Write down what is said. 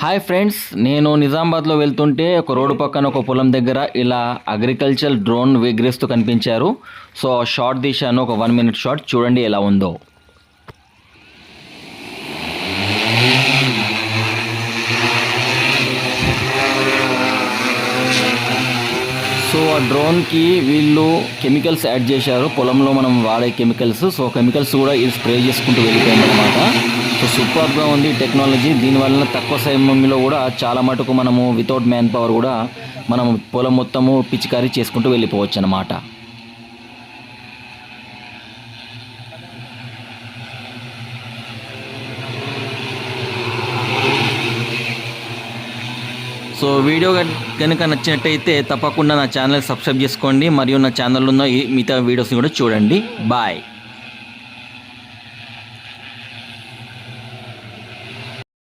Hi friends, నేను నిజామాబాద్లో వెళ్తుంటే ఒక రోడ్డు పక్కన ఒక పొలం దగ్గర ఇలా అగ్రికల్చర్ డ్రోన్ ఎగరేస్తూ కనిపించారు. సో షార్ట్ తీశాను, ఒక 1 మినిట్ షార్ట్. చూడండి ఎలా ఉందో. సో ఆ డ్రోన్కి వీళ్ళు కెమికల్స్ యాడ్ చేశారు, పొలంలో మనం వాడే కెమికల్స్. సో కెమికల్స్ కూడా ఇది స్ప్రే చేసుకుంటూ వెళ్ళిపోయింది అనమాట. సో సూపర్గా ఉంది టెక్నాలజీ. దీనివల్ల తక్కువ సమయంలో కూడా చాలా మటుకు మనము వితౌట్ మ్యాన్ పవర్ కూడా మనం పొలం మొత్తము పిచికారీ చేసుకుంటూ వెళ్ళిపోవచ్చు అనమాట. సో వీడియో కనుక నచ్చినట్టయితే తప్పకుండా నా ఛానల్ సబ్స్క్రైబ్ చేసుకోండి, మరియు నా ఛానల్లో ఉన్న మిగతా వీడియోస్ని కూడా చూడండి. బాయ్.